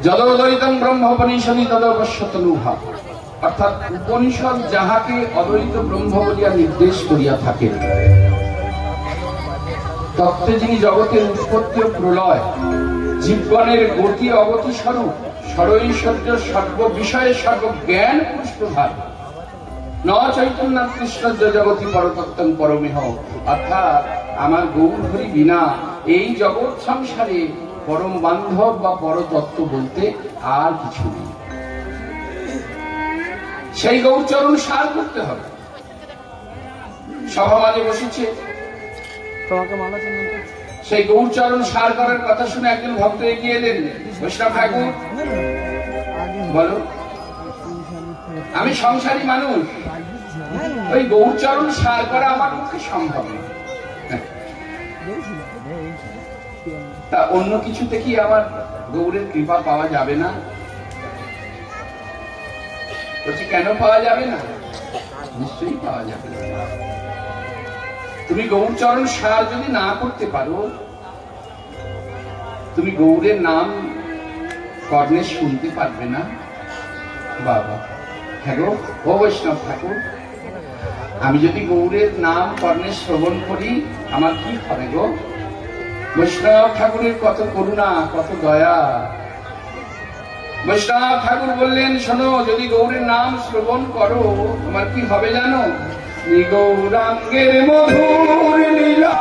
যদদ্বৈতং ব্রহ্মোপনিষদি তদবশ্যতনুহা, অর্থাৎ উপনিষদ যাহাকে অদ্বৈত ব্রহ্ম বলিয়া নির্দেশ করিয়া থাকে, তত্ত্বে যিনি জগতের উৎপত্তি ও প্রলয়, জীবগণের গতি অগতি স্বরূপ, সর্বৈশ্বর্য সর্ববিষয়ে সর্বজ্ঞান পুরুষ প্রধান, ন চৈতন্য কৃষ্ণ জগতি পরতত্ত্বং পরমেহ, অর্থাৎ আমার গৌরহরি বিনা এই জগৎ সংসারে পরম বান্ধব বা পরতত্ত্ব বলতে আর কিছু নেই। সেই গৌরচরণ সার করতে হবে। সভা মাঝে বসেছে, সেই গৌরচরণ সার করার কথা শুনে একজন ভক্ত এগিয়ে এলেন। বৈষ্ণব ঠাকুর, বলো, আমি সংসারী মানুষ, ওই গৌরচরণ সার করা আমার পক্ষে সম্ভব না, তা অন্য কিছুতে কি আমার গৌরের কৃপা পাওয়া যাবে না? বলছি, কেন পাওয়া যাবে না? নিশ্চয়ই পাওয়া যাবে। তুমি গৌরচরণ সার যদি না করতে পারো, তুমি গৌরের নাম কর্ণে শুনতে পারবে না। বাবা, হ্যাঁ গো, ও বৈষ্ণব ঠাকুর, আমি যদি গৌরের নাম কর্ণে শ্রবণ করি আমার কি হবে গো? বৈষ্ণব ঠাকুরের কত করুণা, কত দয়া। বৈষ্ণব ঠাকুর বললেন, শোনো, যদি গৌরের নাম শ্রবণ করো তোমার কি হবে জানো? গৌরাঙ্গের মধুর লীলা,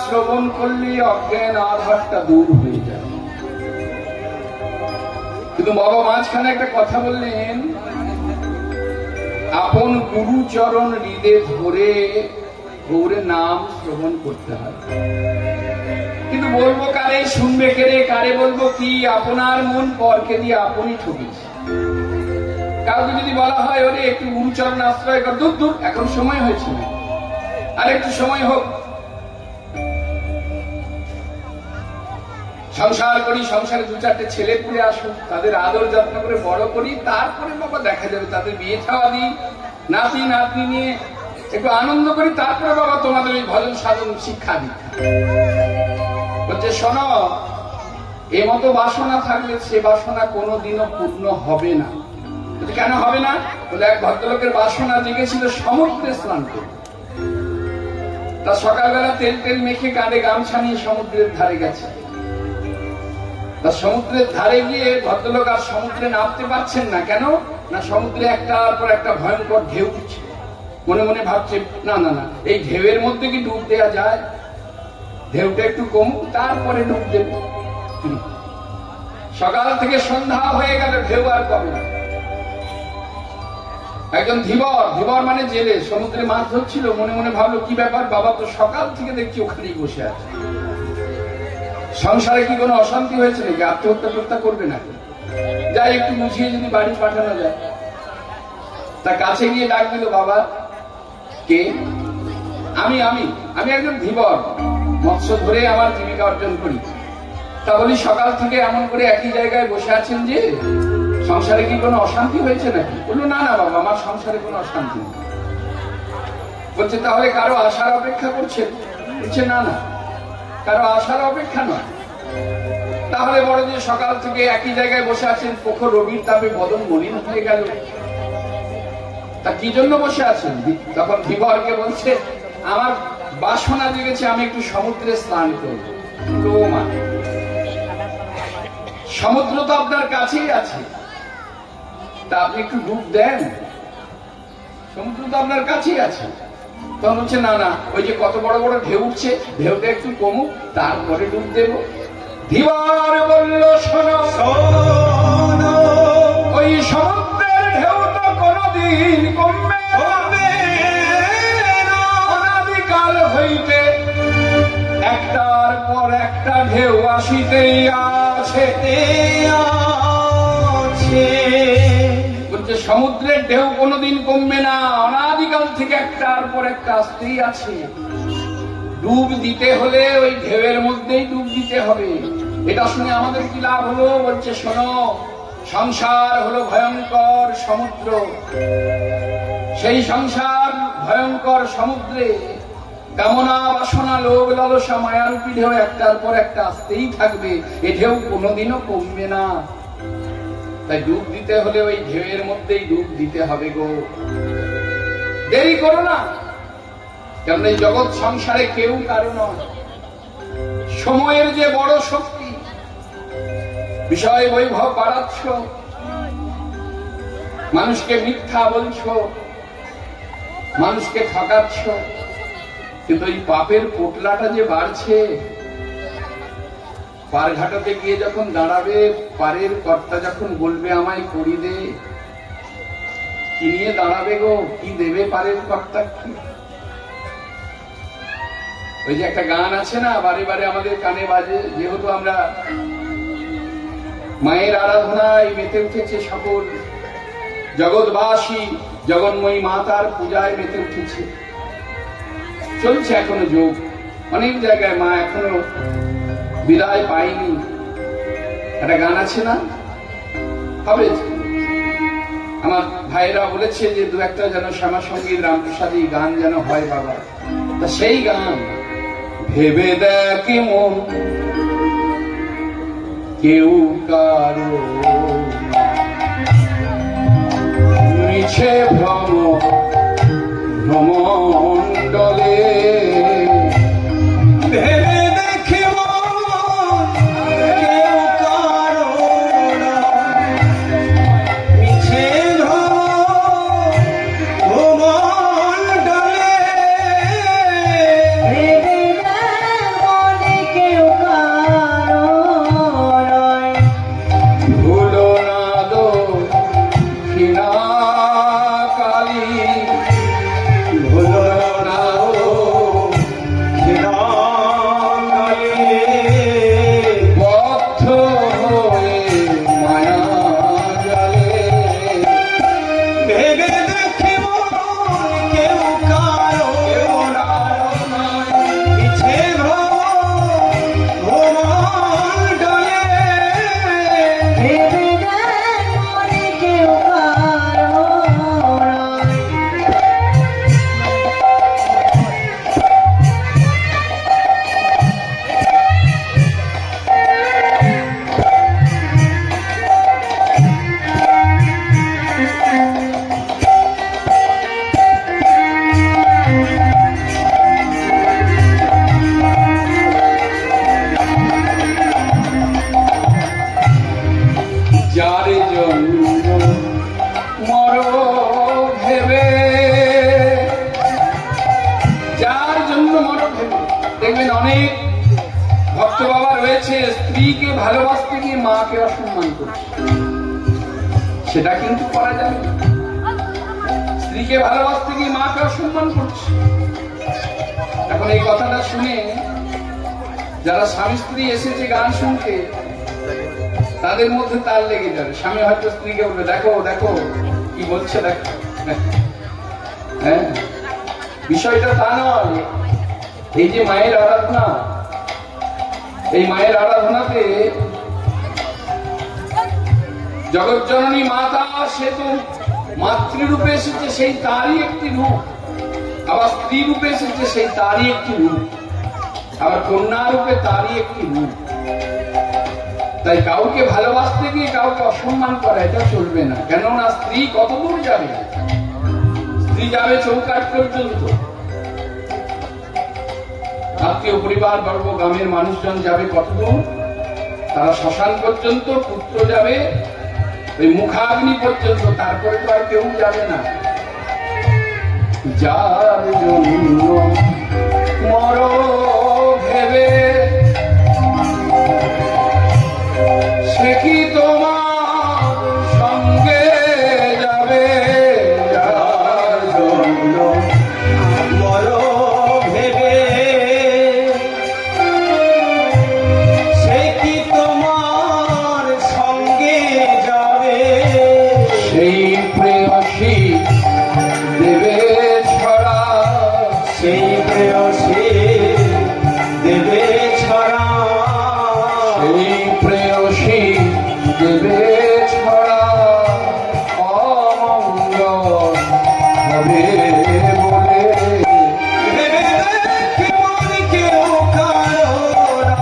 শ্রবণ করলে অজ্ঞান আধারটা দূর হয়ে যায়। কিন্তু বাবা মাঝখানে একটা কথা বললেন, আপন গুরুচরণ হৃদে ধরে গৌরের নাম শ্রবণ করতে হয়। কিন্তু বলবো কারে, শুনবে কেড়ে, কারে বলবো কি? আপনার মন পরকে দিয়ে আপনি ঠকেছে। কাউকে যদি বলা হয় ওরে একটু গুরুচরণ আশ্রয় কর, দূর দূর, এখন সময় হয়েছে না, আর একটু সময় হোক। সংসার করি, সংসারে দু চারটে ছেলে পুলে আসুক, তাদের আদর যত্ন করে বড় করি, তারপরে বাবা দেখা যাবে, তাদের বিয়ে খাওয়া দিই, নাতি নাতনি নিয়ে একটু আনন্দ করি, তারপরে বাবা তোমাদের ওই ভজন সাধন শিক্ষা দীক্ষা। বলছে শোনো, এ মতো বাসনা থাকলে সে বাসনা কোনোদিনও পূর্ণ হবে না। কেন হবে না? বলে এক ভদ্রলোকের বাসনা জেগেছিল সমুদ্রে স্নান করতে। তা সকালবেলা তেল তেল মেখে কাঁধে গামছা নিয়ে সমুদ্রের ধারে গেছে। তা সমুদ্রের ধারে গিয়ে ভদ্রলোক আর সমুদ্রে নামতে পারছেন না। কেন না? সমুদ্রে একটার পর একটা ভয়ঙ্কর ঢেউ উঠছে। মনে মনে ভাবছে, না না না, এই ঢেউয়ের মধ্যে কি ডুব দেওয়া যায়? ঢেউটা একটু কমুক, তারপরে ডুব দেব। সকাল থেকে সন্ধ্যা হয়ে গেল, ঢেউ আর কমে না। একজন ধীবর, ধীবর মানে জেলে, সমুদ্রে মাছ ধরছিল। মনে মনে ভাবলো, কি ব্যাপার বাবা, তো সকাল থেকে দেখছি ওখানেই বসে আছে, সংসারে কি কোনো অশান্তি হয়েছে নাকি? আত্মহত্যা করতে করবে নাকি? যাই একটু বুঝিয়ে যদি বাড়ি পাঠানো যায়। তা কাছে গিয়ে ডাক দিল, বাবা কে? আমি আমি আমি একজন ধীবর, মৎস্য ধরে আমার জীবিকা অর্জন করি। তা বলি, সকাল থেকে এমন করে একই জায়গায় বসে আছেন যে, সংসারে কি কোনো অশান্তি হয়েছে নাকি? বললো, না না বাবা, আমার সংসারে কোনো অশান্তি নেই। বলছে, তাহলে কারো আশার অপেক্ষা করছেন? বলছে, না না, কারো আশার অপেক্ষা নয়। তাহলে বড় যে সকাল থেকে একই জায়গায় বসে আছেন, প্রখর রবির তাপে বদন মলিন হয়ে গেল, তা কি জন্য বসে আছেন? তখন ধীবরকে বলছে, আমার বাসনা জেগেছে, আমি একটু সমুদ্রে স্নান করব। সমুদ্র তো আপনার কাছেই আছে, তা আপনি একটু ডুব দেন, সমুদ্র তো আপনার কাছেই আছে। তখন হচ্ছে, না না, ওই যে কত বড় বড় ঢেউ উঠছে, ঢেউটা একটু কমুক, তারপরে ডুব দেব। ধীবর বলল, শোনো, ওই সমুদ্রের ঢেউ তো কোনদিন কমবে না। অনাদিকাল হইতে একটার পর একটা ঢেউ আসিতেই আছে। বলছে, সমুদ্রের ঢেউ কোনদিন কমবে না, অনাদিকাল থেকে একটার পর একটা আসতেই আছে। ডুব দিতে হলে ওই ঢেউয়ের মধ্যেই ডুব দিতে হবে। এটা শুনে আমাদের কি লাভ হলো? বলছে, শোনো, সংসার হলো ভয়ঙ্কর সমুদ্র। সেই সংসার ভয়ঙ্কর সমুদ্রে কামনা, বাসনা, লোভ, লালসা, মায়ারূপী ঢেউ একটার পর একটা আসতেই থাকবে। এ ঢেউ কোনোদিনও কমবে না। তাই ডুব দিতে হলে ওই ঢেউয়ের মধ্যেই ডুব দিতে হবে গো, দেরি করো না। কারণ এই জগৎ সংসারে কেউ কারো নয়। সময়ের যে বড় শক্তি, বিষয় বৈভব বাড়াচ্ছ, মানুষকে মিথ্যা বলছ, মানুষকে ঠকাচ্ছ, কিন্তু এই পাপের পোটলাটা যে বাড়ছে, পার ঘাটাতে গিয়ে যখন দাঁড়াবে, পারের কর্তা যখন বলবে আমায় করি দে, কি নিয়ে দাঁড়াবে গো? কি দেবে পারের কর্তা? কি ওই যে একটা গান আছে না, বারে বারে আমাদের কানে বাজে, যেহেতু আমরা মায়ের আরাধনায় মেতে উঠেছে সকল জগৎবাসী, জগন্ময়ী মাতার পূজায় মেতে উঠেছে, চলছে এখনো যোগ। অনেক জায়গায় মা এখনো বিদায় পায়নি। একটা গান আছে না, হবে, আমার ভাইরা বলেছে যে দু একটা যেন শ্যামা সঙ্গীত, রামপ্রসাদী গান যেন হয় বাবা। তা সেই গান, ভেবে দেখ মন কেউ কারো মিছে ভ্রম ভ্রমণ্ডলে, ভেবে দেখে কেউ কারো মিছে ভ্রমণ্ডলে, ভেবে মনে কেউ কারো ভুলো না দক্ষিণা কালী, ভুলো না অনেক ভক্ত বাবা রয়েছে স্ত্রীকে ভালোবাসতে গিয়ে মাকে অসম্মান করছে, সেটা কিন্তু করা যাবে না। স্ত্রীকে ভালোবাসতে গিয়ে মাকে অসম্মান করছে। এখন এই কথাটা শুনে যারা স্বামী স্ত্রী এসেছে গান শুনতে, তাদের মধ্যে তাল লেগে যাবে। স্বামী হয়তো স্ত্রীকে বলবে, দেখো দেখো কি বলছে, দেখো। হ্যাঁ, বিষয়টা তা নয়। এই যে মায়ের আরাধনা, এই মায়ের আরাধনাতে জগৎজননী মাতা, সে তো মাতৃরূপে এসেছে, সেই তারই একটি রূপ। আবার স্ত্রী রূপে এসেছে, সেই তারই একটি রূপ। আবার কন্যা রূপে তারই একটি রূপ। তাই কাউকে ভালোবাসতে গিয়ে কাউকে অসম্মান করা এটা চলবে না। কেননা স্ত্রী কত দূর যাবে? স্ত্রী যাবে চৌকাঠ পর্যন্ত, আত্মীয় পরিবার বর্গ গ্রামের মানুষজন যাবে কত দূর? তারা শ্মশান পর্যন্ত, পুত্র যাবে ওই মুখাগ্নি পর্যন্ত, তারপরে তো আর কেউ যাবে না। যার জন্য মর ভেবে সে কি তোমার সঙ্গে যাবে? যার জন্য মর ভেবে সে কি তোমার সঙ্গে যাবে? সেই প্রেয়সী দেবে ছড়া, সেই প্রেয়সী দেবে ছড়া, সেই প্রেয়সী দেবে ছড়া, অমঙ্গল হবে বলে ভেবে দেখি মন কেউ কারো না,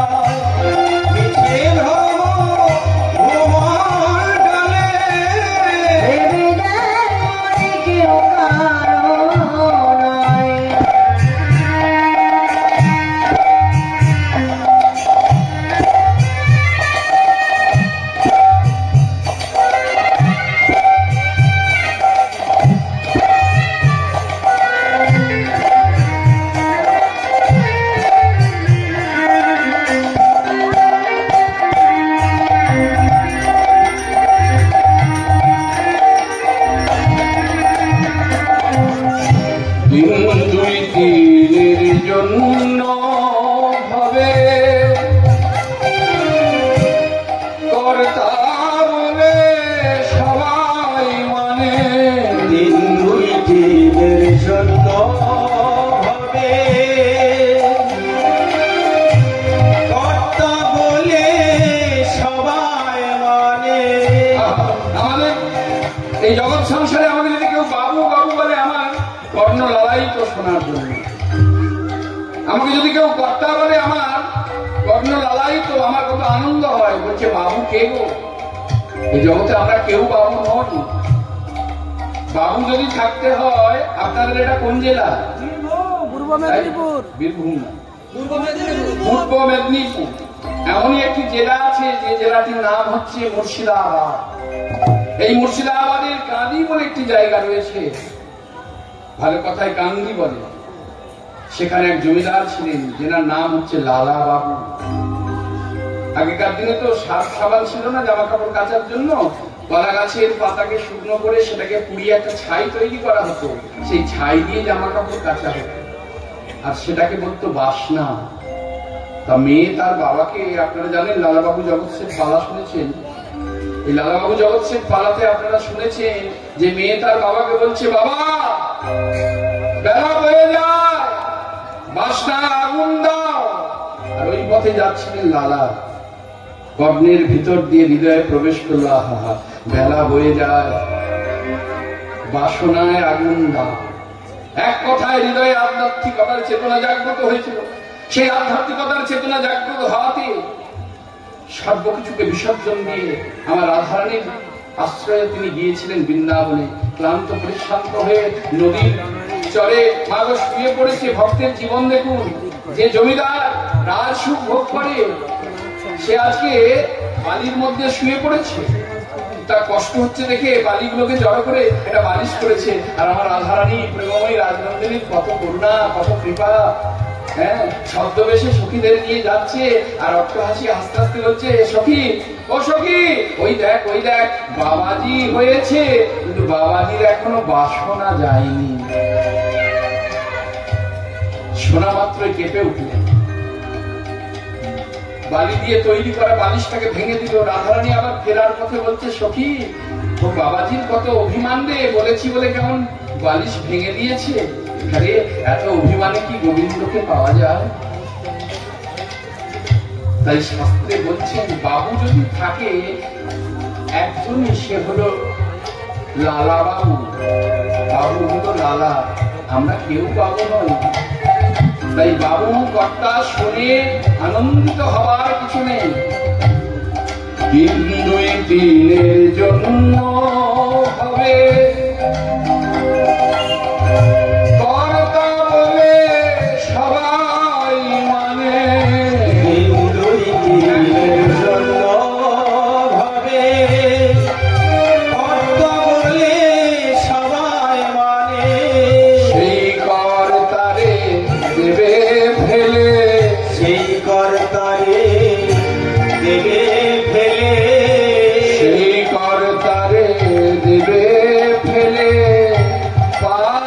মিছে ভ্রম ভ্রমর ডালে। ভেবে দেখ মন কেউ কারো নয়। দিন দুই দিনের জন্য হবে কর্তা বলে সবাই মানে। দিন দুই দিনের জন্য হবে কর্তা বলে সবাই মানে। আমাদের এই জগৎ সংসারে আমাদের যদি কেউ বাবু বাবু বলে, আমার কর্ণ লালায়িত শোনার জন্য। আমাকে যদি কেউ কর্তা বলে, আমার কর্ণ লালায়িত, আমার কত আনন্দ হয়। বলছে বাবু কে গো? এই জগতে আমরা কেউ বাবু নই। বাবু যদি থাকতে হয়, আপনাদের এটা কোন জেলা? পূর্ব মেদিনীপুর। বীরভূম না, পূর্ব মেদিনীপুর। এমনই একটি জেলা আছে যে জেলাটির নাম হচ্ছে মুর্শিদাবাদ। এই মুর্শিদাবাদের কাঁদি বলে একটি জায়গা রয়েছে, ভালো কথায় কান্দি বলে। সেখানে এক জমিদার ছিলেন, যেনার নাম হচ্ছে লালা বাবু। আগেকার দিনে তো সার্ফ সাবান ছিল না জামা কাপড় কাচার জন্য। কলা গাছের পাতাকে শুকনো করে সেটাকে পুড়িয়ে একটা ছাই তৈরি করা হতো, সেই ছাই দিয়ে জামা কাপড় কাচা হতো, আর সেটাকে বলতো বাসনা। তা মেয়ে তার বাবাকে, আপনারা জানেন লালাবাবু জগৎ শেঠ পালা শুনেছেন, এই লালাবাবু জগৎ শেঠ পালাতে আপনারা শুনেছেন যে মেয়ে তার বাবাকে বলছে, বাবা বেলা হয়ে যায়, বাসনা আগুন দাও। আর ওই পথে যাচ্ছিলেন লালা, কর্ণের ভিতর দিয়ে হৃদয়ে প্রবেশ করলো, আহা বেলা বয়ে যায়, বাসনায় আগুন দাও। এক কথায় হৃদয়ে আধ্যাত্মিকতার চেতনা জাগ্রত হয়েছিল। সেই আধ্যাত্মিকতার চেতনা জাগ্রত হওয়াতে সর্বকিছুকে বিসর্জন দিয়ে আমার রাধারানীর আশ্রয়ে তিনি গিয়েছিলেন বৃন্দাবনে। ক্লান্ত পরিশ্রান্ত হয়ে নদীর চরে মাগো শুয়ে পড়েছে। ভক্তের জীবন দেখুন, যে জমিদার রাজসুখ ভোগ করে সে আজকে বালির মধ্যে শুয়ে পড়েছে। তার কষ্ট হচ্ছে দেখে বালিগুলোকে জড়ো করে এটা বালিশ করেছে। আর আমার রাধারানী প্রেমময়ী রাজনন্দিনীর কত করুণা, কত কৃপা। হ্যাঁ, ছদ্মবেশে সখীদের নিয়ে যাচ্ছে আর অট্টহাসি আস্তে আস্তে বলছে, সখী ও সখী, ওই দেখ বাবাজি হয়েছে, কিন্তু বাবাজির এখনো বাসনা যায়নি। শোনা মাত্রই কেঁপে উঠলেন, বালি দিয়ে তৈরি করা বালিশটাকে ভেঙে দিল। রাধারানী আবার ফেরার পথে বলছে, সখী ও বাবাজির কত অভিমান রে, বলেছি বলে কেমন বালিশ ভেঙে দিয়েছে। আরে এত অভিমানে কি গোবিন্দকে পাওয়া যায়? তাই শাস্ত্রে বলছেন, বাবু যদি থাকে একজনই, সে হলো লালা বাবু। বাবু হলো লালা, আমরা কেউ বাবু নই। তাই বাবু কর্তা শুনে আনন্দিত হওয়ার কিছু নেই। দিন দুই দিনের জন্য হবে কর্তা বলে সবাই মানে, দিন দুই দিনের জন্য হবে কর্তা বলে সবাই মানে, সেই কর্তারে দেবে ফেলে, সেই কর্তারে দেবে ফেলে, সেই কর্তারে দেবে ফেলে, পারা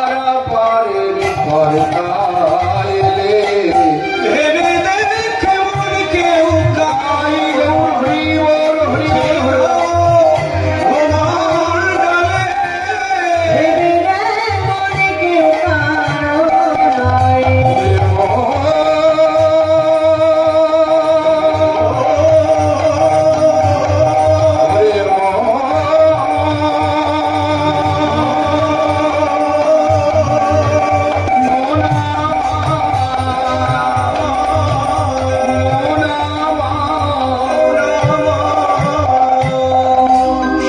পারের কর্তা এলে। ভেবে দেখে মন কেউ আই হরি বল হরি বল।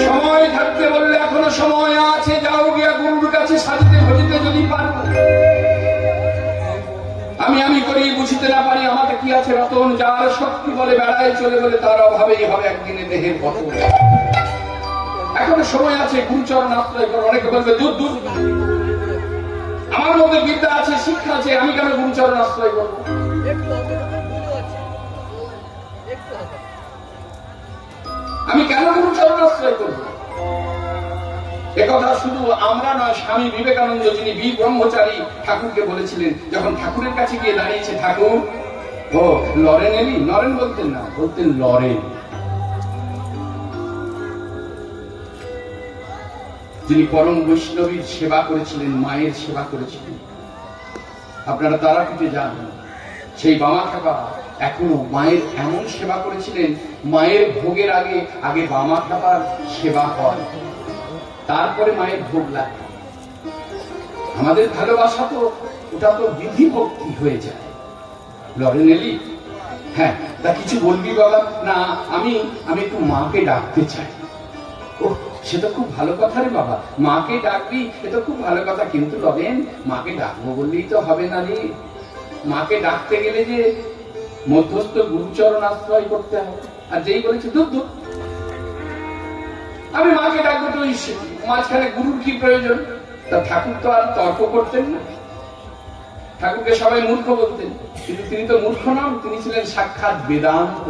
সময় থাকতে বললে এখনো সময় আছে, যাও গিয়া গুরুর কাছে সাজিতে ভজিতে যদি পারো। আমি করি বুঝিতে না পারি, আমাকে কি আছে রতন, যার শক্তি বলে বেড়ায় চলে বলে তার অভাবেই হবে একদিনে দেহের পতন। এখনো সময় আছে, গুরুচরণ আশ্রয় করো। অনেকে বলবে দূর দূর, আমার মধ্যে বিদ্যা আছে, শিক্ষা আছে, আমি কেন গুরুচরণ আশ্রয় করবো? আমি কেন গুরুচরণ আশ্রয় করবো? একথা শুধু আমরা নয়, স্বামী বিবেকানন্দ, যিনি বীর ব্রহ্মচারী, ঠাকুরকে বলেছিলেন, যখন ঠাকুরের কাছে গিয়ে দাঁড়িয়েছে, ঠাকুর ও লরেন এলি, নরেন বলতেন না, বলতেন লরেন। যিনি পরম বৈষ্ণবীর সেবা করেছিলেন, মায়ের সেবা করেছিলেন। আপনারা তারাপীঠে যান, সেই বামা খাপা এখনো মায়ের এমন সেবা করেছিলেন, মায়ের ভোগের আগে আগে বামা খাপার সেবা হয়, তারপরে মায়ের ভোগ লাগে। আমাদের ভালোবাসা তো ওটা তো বিধি ভক্তি হয়ে যায়। লরেন এলি, হ্যাঁ তা কিছু বলবি বাবা? না, আমি একটু মাকে ডাকতে চাই। ও সে তো খুব ভালো কথা রে বাবা, মাকে ডাকবি, এ তো খুব ভালো কথা, কিন্তু লরেন মাকে ডাকবো বললেই তো হবে না রে। মাকে ডাকতে গেলে যে মধ্যস্থ গুরুচরণ আশ্রয় করতে হবে। আর যেই বলেছে দূর দূর, আমি মাকে ডাকবো, তো মাঝখানে গুরুর কি প্রয়োজন? তা ঠাকুর তো আর তর্ক করতেন না, ঠাকুরকে সবাই মূর্খ বলতেন, কিন্তু তিনি তো মূর্খ নন, তিনি ছিলেন সাক্ষাৎ বেদান্ত।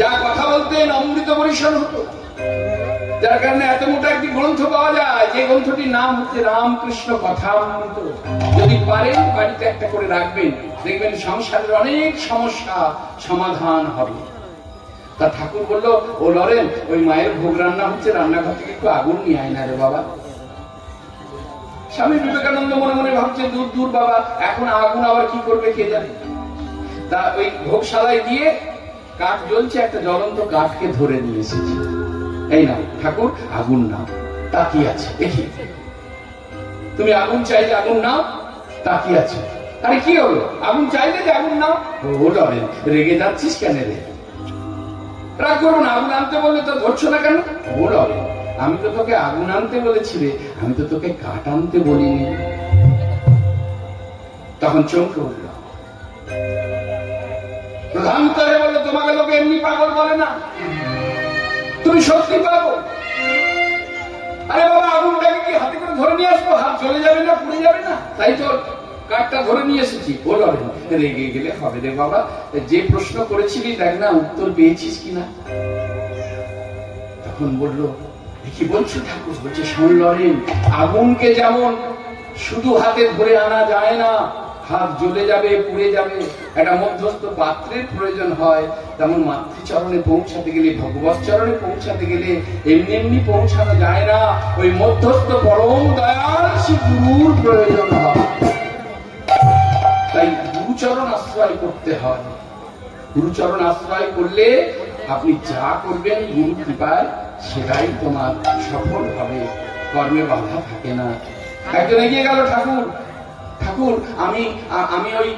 যা কথা বলতেন অমৃত পরিসর হতো, যার কারণে এত মোটা একটি গ্রন্থ পাওয়া যায়, যে গ্রন্থটির নাম হচ্ছে রামকৃষ্ণ কথামৃত। যদি পারেন বাড়িতে একটা করে রাখবেন, দেখবেন সংসারের অনেক সমস্যা সমাধান হবে। তা ঠাকুর বললো, ও লরেন, ওই মায়ের ভোগ রান্না হচ্ছে, রান্নাঘর থেকে একটু আগুন নিয়ে আয় না রে বাবা। স্বামী বিবেকানন্দ মনে মনে ভাবছে, দূর দূর বাবা, এখন আগুন আবার কি করবে কে জানে। তা ওই ভোগশালায় গিয়ে কাঠ জ্বলছে, একটা জ্বলন্ত কাঠকে ধরে নিয়ে এসেছে। এই না ঠাকুর, আগুন নাও। তা কি আছে দেখি, তুমি আগুন চাইলে আগুন নাও, তা কি আছে? আরে কি হলো, আগুন চাইলে যে আগুন নাও। ও লরেন, রেগে যাচ্ছিস কেন রে? রাগ করো না, আগুন আনতে বললে তো ধরছো না কেন? ও লরেন, আমি তো তোকে আগুন আনতে বলেছি রে, আমি তো তোকে কাঠ আনতে বলিনি। তখন চমকে উঠল। প্রধান তারে বললো, তোমাকে লোকে এমনি পাগল বলে না, তুমি সত্যি পাগল। আরে বাবা, আগুনটাকে কি হাতে করে ধরে নিয়ে আসবো? হাত চলে যাবে না, পুড়ে যাবে না? তাই তো কার্ডটা ধরে নিয়ে এসেছি। বলো রেগে গেলে হবে রে বাবা, যে প্রশ্ন করেছিলি দেখ না উত্তর পেয়েছিস কিনা। তখন বললো কি বলছো ঠাকুর? বলছে শোন লরেন, আগুনকে যেমন শুধু হাতে ধরে আনা যায় না, হাত জ্বলে যাবে, পুড়ে যাবে, একটা মধ্যস্থ পাত্রের প্রয়োজন হয়, তেমন মাতৃচরণে পৌঁছাতে গেলে, ভগবত চরণে পৌঁছাতে গেলে এমনি এমনি পৌঁছানো যায় না, ওই মধ্যস্থ পরম দয়াল সে গুরুর প্রয়োজন হয়। তাই গুরুচরণ আশ্রয় করতে হয়। গুরুচরণ আশ্রয় করলে আপনি যা করবেন গুরু কৃপায় সেটাই তোমার সফল হবে, কর্মে বাধা থাকে না। একজন এগিয়ে গেল, ঠাকুর ঠাকুর আমি ওই